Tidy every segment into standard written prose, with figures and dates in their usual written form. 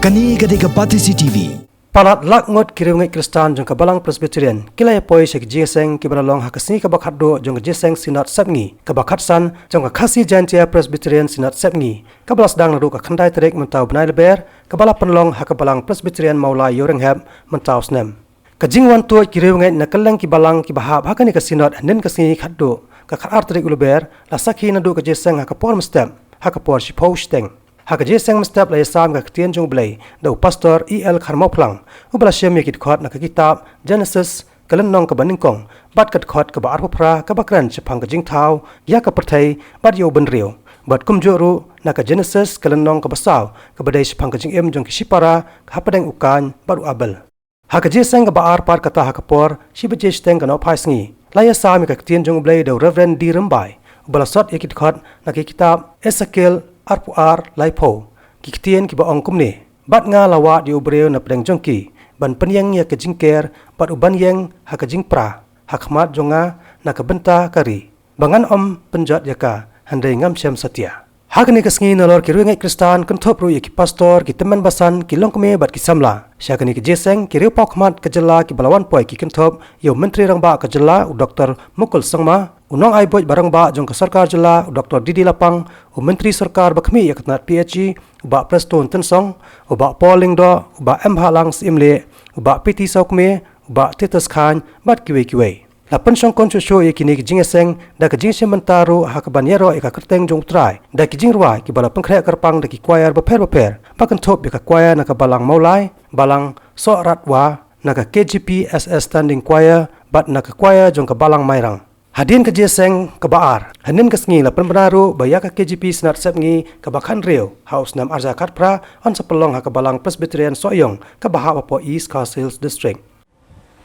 Kani gadega Pati CTV. Palat lak ngot kiriungai Kristan jong kabalang Presbyterian kilai poi sek jeseng kibalalong hakasni kabakhat do jong jeseng sinat sapngi kabakhat san jong khasi jantia Presbyterian sinat sapngi kabalas dang naru ka khandai terek mentau benai leber kabala penlong hakabalang Presbyterian maula yorenghab mentau snem kajingwan tu kiriungai nakaleng kibalang kibahab hakani ka sinat nen kasni khaddo ka khar terek uleber la sakhi nadu ka jeseng hakapor mestem hakapor shipau steng Hakaje sang mestap la yasam ka ktien jong blai do pastor EL Kharmoplang ubla shem yakit khot na ka kitab Genesis kalan nong ka baningkong bat kat khot ka ba arpra ka bakran chapang ka jingthau ya ka perthai bat yo benrio bat kumjoru na ka Genesis kalan nong ka basaw ka badai chapang ka jingem jong kisipara ka hapadeng ukan baru abel Hakaje sang ka ba arpar kata hakapor shibaje steng ka no phaisngi la yasam ka ktien jong blai do Reverend D Rambai ubla sot yakit khot na ka kitab Ezekiel Arpuar laipo kiktian ki ba ongkum ni bat nga lawa di ubreu na pedang jongki ban penyang ya ke jingker bat uban yang ha ke jingpra hakmat jonga na ke benta kari bangan om penjat yaka handai ngam syam satya hakni kasngi nolor ki ruengai Kristan kenthop ru ki pastor ki teman basan ki longkme bat ki samla syakani ki jeseng ki riu pokmat ke jela ki balawan poi ki kenthop yo menteri rangba ke jela Dr. Mukul Sangma Unong ai boj barang ba jong ke sarkar jela Dr. Didi Lapang u menteri sarkar bakmi yakatnat PhD ba Preston Tensong u ba Pauling do u ba M Halang Simle u ba PT Saukme u ba Titus Khan bat kiwe la pensong koncho show yakini jingeseng da ke jingse mentaru ha ke banyero eka kerteng jong trai da ki jingrwa ki bala pengkhre karpang da ki choir baper bakan top ka choir na ka balang maulai balang so ratwa na ka KGP SS standing choir bat na ka choir jong ka balang mairang Hadin ke jeseng ke baar hanin ke sengi la penbenaru baya ke KGP senat sepngi ke bakhan reu haus nam arja katpra on sepelong ha ke balang Presbyterian soyong ke bahap apo East Coast Hills District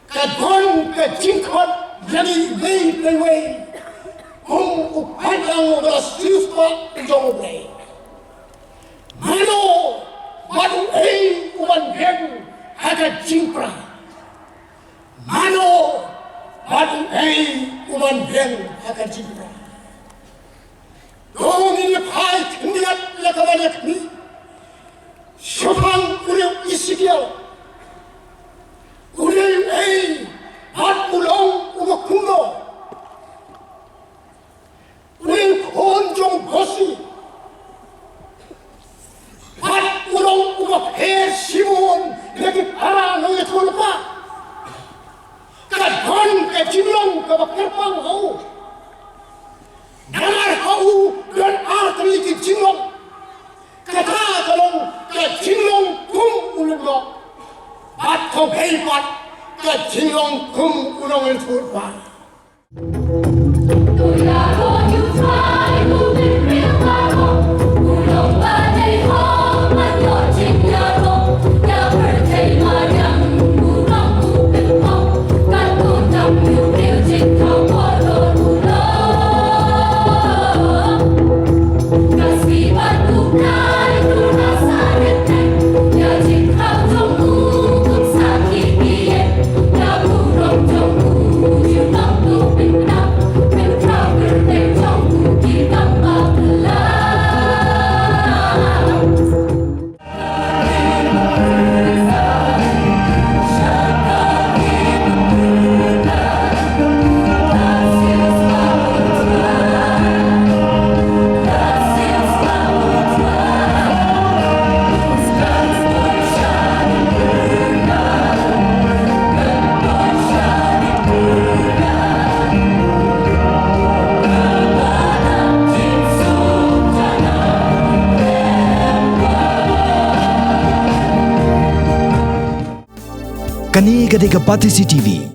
Kadhon ke jingkot jadi wei hum upadang da sispa jong blai Mano manu ei uman hen haka jingpra Mano manu ei uman hen haka jingpra Dong ini pai kendiat lakabanyak ni Syafang ureu isigial Ureu ei hat ulong umakuno Ureu konjong bosi Hat ulong umakher simon lagi para no yatulpa Kadhon ke jinglong ke bakerpang hau Namar hau dan arteli ke jinglong Kata kalong ke jinglong kum ulong Bat kau heibat ke jinglong kum ulong el turpa Kani gadega Pati CTV.